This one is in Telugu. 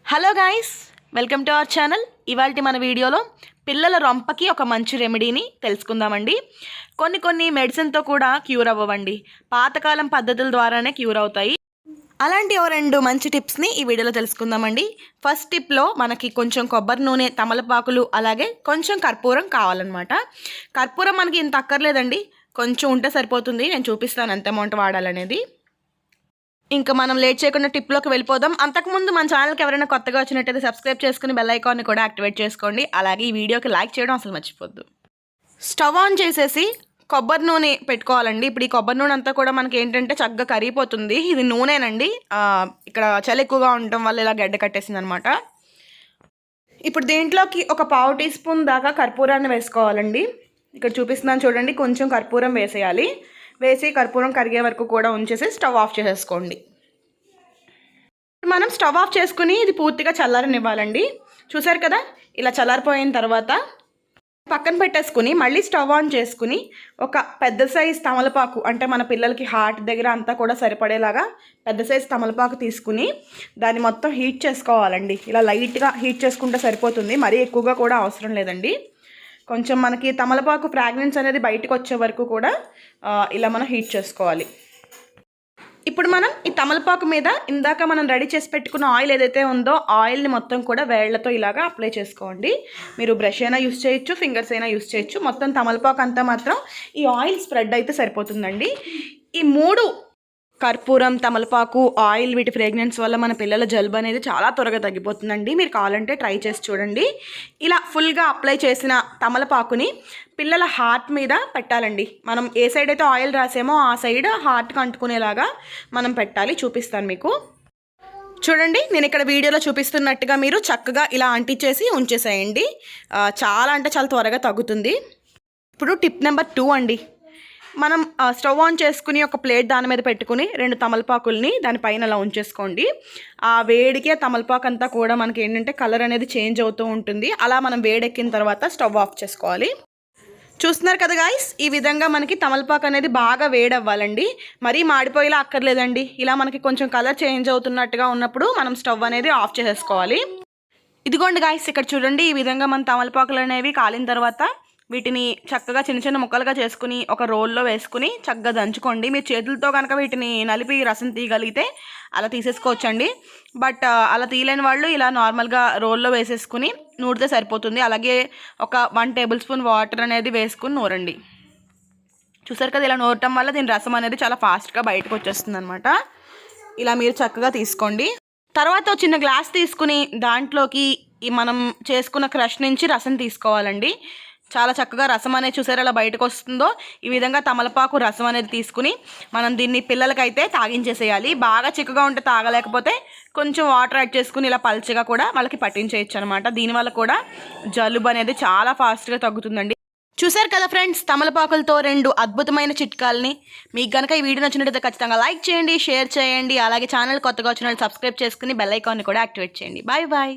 Hello guys, welcome to our channel. ఇవాల్టి మన వీడియోలో పిల్లల రొంపకి ఒక మంచి రెమెడీని తెలుసుకుందామండి. కొన్ని మెడిసిన్తో కూడా క్యూర్ అవ్వవండి, పాతకాలం పద్ధతుల ద్వారానే క్యూర్ అవుతాయి. అలాంటి ఓ 2 మంచి టిప్స్ని ఈ వీడియోలో తెలుసుకుందామండి. ఫస్ట్ టిప్లో మనకి కొంచెం కొబ్బరి నూనె, తమలపాకులు, అలాగే కొంచెం కర్పూరం కావాలన్నమాట. కర్పూరం మనకి ఇంత అక్కర్లేదండి, కొంచెం ఉంటే సరిపోతుంది. నేను చూపిస్తాను ఎంత అమౌంట్ వాడాలనేది. ఇంకా మనం లేట్ చేయకుండా టిప్లోకి వెళ్ళిపోదాం. అంతకుముందు మన ఛానల్కి ఎవరైనా కొత్తగా వచ్చినట్టయితే సబ్స్క్రైబ్ చేసుకుని బెల్ ఐకాన్ని కూడా యాక్టివేట్ చేసుకోండి. అలాగే ఈ వీడియోకి లైక్ చేయడం అసలు మర్చిపోద్దు. స్టవ్ ఆన్ చేసేసి కొబ్బరి నూనె పెట్టుకోవాలండి. ఇప్పుడు ఈ కొబ్బరి నూనె అంతా కూడా మనకి ఏంటంటే చక్కగా కరిగిపోతుంది. ఇది నూనెనండి, ఇక్కడ చలి ఎక్కువగా ఉండటం వల్ల ఇలా గడ్డ కట్టేసింది అనమాట. ఇప్పుడు దీంట్లోకి ఒక 1/2 టీ స్పూన్ దాకా కర్పూరాన్ని వేసుకోవాలండి. ఇక్కడ చూపిస్తున్నాను చూడండి, కొంచెం కర్పూరం వేసేయాలి. వేసి కర్పూరం కరిగే వరకు కూడా ఉంచేసి స్టవ్ ఆఫ్ చేసేసుకోండి. మనం స్టవ్ ఆఫ్ చేసుకుని ఇది పూర్తిగా చల్లారనివ్వాలండి. చూసారు కదా, ఇలా చల్లారిపోయిన తర్వాత పక్కన పెట్టేసుకుని మళ్ళీ స్టవ్ ఆన్ చేసుకుని ఒక పెద్ద సైజ్ తమలపాకు, అంటే మన పిల్లలకి హార్ట్ దగ్గర అంతా కూడా సరిపడేలాగా పెద్ద సైజ్ తమలపాకు తీసుకుని దాన్ని మొత్తం హీట్ చేసుకోవాలండి. ఇలా లైట్గా హీట్ చేసుకుంటే సరిపోతుంది, మరీ ఎక్కువగా కూడా అవసరం లేదండి. కొంచెం మనకి తమలపాకు ఫ్రాగ్రెన్స్ అనేది బయటకు వచ్చే వరకు కూడా ఇలా మనం హీట్ చేసుకోవాలి. ఇప్పుడు మనం ఈ తమలపాకు మీద ఇందాక మనం రెడీ చేసి పెట్టుకున్న ఆయిల్ ఏదైతే ఉందో ఆయిల్ని మొత్తం కూడా వేళ్లతో ఇలాగా అప్లై చేసుకోండి. మీరు బ్రష్ అయినా యూస్ చేయొచ్చు, ఫింగర్స్ అయినా యూస్ చేయొచ్చు. మొత్తం తమలపాకు అంతా మాత్రం ఈ ఆయిల్ స్ప్రెడ్ అయితే సరిపోతుందండి. ఈ 3 కర్పూరం, తమలపాకు, ఆయిల్, వీటి ఫ్రేగ్రెన్స్ వల్ల మన పిల్లల జలుబు అనేది చాలా త్వరగా తగ్గిపోతుందండి. మీరు కావాలంటే ట్రై చేసి చూడండి. ఇలా ఫుల్గా అప్లై చేసిన తమలపాకుని పిల్లల హార్ట్ మీద పెట్టాలండి. మనం ఏ సైడ్ అయితే ఆయిల్ రాసామో ఆ సైడ్ హార్ట్కి అంటుకునేలాగా మనం పెట్టాలి. చూపిస్తాను మీకు. చూడండి, నేను ఇక్కడ వీడియోలో చూపిస్తున్నట్టుగా మీరు చక్కగా ఇలా అంటించేసి ఉంచేసేయండి. చాలా అంటే చాలా త్వరగా తగ్గుతుంది. ఇప్పుడు టిప్ నెంబర్ 2 అండి. మనం స్టవ్ ఆన్ చేసుకుని ఒక ప్లేట్ దాని మీద పెట్టుకుని 2 తమలపాకుల్ని దానిపైన అలా ఉంచేసుకోండి. ఆ వేడికి తమలపాకు అంతా కూడా మనకి ఏంటంటే కలర్ అనేది చేంజ్ అవుతూ ఉంటుంది. అలా మనం వేడెక్కిన తర్వాత స్టవ్ ఆఫ్ చేసుకోవాలి. చూస్తున్నారు కదా గాయస్, ఈ విధంగా మనకి తమలపాకు అనేది బాగా వేడవ్వాలండి. మరీ మాడిపోయేలా అక్కర్లేదండి. ఇలా మనకి కొంచెం కలర్ చేంజ్ అవుతున్నట్టుగా ఉన్నప్పుడు మనం స్టవ్ అనేది ఆఫ్ చేసేసుకోవాలి. ఇదిగోండి గాయస్, ఇక్కడ చూడండి, ఈ విధంగా మన తమలపాకులు అనేవి కాలిన తర్వాత వీటిని చక్కగా చిన్న చిన్న ముక్కలుగా చేసుకుని ఒక రోల్లో వేసుకుని చక్కగా దంచుకోండి. మీరు చేతులతో కనుక వీటిని నలిపి రసం తీయగలిగితే అలా తీసేసుకోవచ్చండి. బట్ అలా తీయలేని వాళ్ళు ఇలా నార్మల్గా రోల్లో వేసేసుకుని నూరితే సరిపోతుంది. అలాగే ఒక 1 టేబుల్ స్పూన్ వాటర్ అనేది వేసుకుని నూరండి. చూసారు కదా, ఇలా నూరటం వల్ల దీని రసం అనేది చాలా ఫాస్ట్గా బయటకు వచ్చేస్తుంది అనమాట. ఇలా మీరు చక్కగా తీసుకోండి. తర్వాత చిన్న గ్లాస్ తీసుకుని దాంట్లోకి మనం చేసుకున్న క్రష్ నుంచి రసం తీసుకోవాలండి. చాలా చక్కగా రసం అనేది చూసారు ఎలా బయటకు వస్తుందో. ఈ విధంగా తమలపాకు రసం అనేది తీసుకుని మనం దీన్ని పిల్లలకైతే తాగించేసేయాలి. బాగా చిక్కగా ఉంటే తాగలేకపోతే కొంచెం వాటర్ యాడ్ చేసుకుని ఇలా పల్చగా కూడా వాళ్ళకి పట్టించేయచ్చు అనమాట. దీనివల్ల కూడా జలుబు అనేది చాలా ఫాస్ట్గా తగ్గుతుందండి. చూసారు కదా ఫ్రెండ్స్, తమలపాకులతో 2 అద్భుతమైన చిట్కాలని. మీకు కనుక ఈ వీడియో నచ్చినట్లయితే ఖచ్చితంగా లైక్ చేయండి, షేర్ చేయండి. అలాగే ఛానల్ కొత్తగా వచ్చిన వాళ్ళు సబ్స్క్రైబ్ చేసుకుని బెల్ ఐకాన్ని కూడా యాక్టివేట్ చేయండి. Bye bye.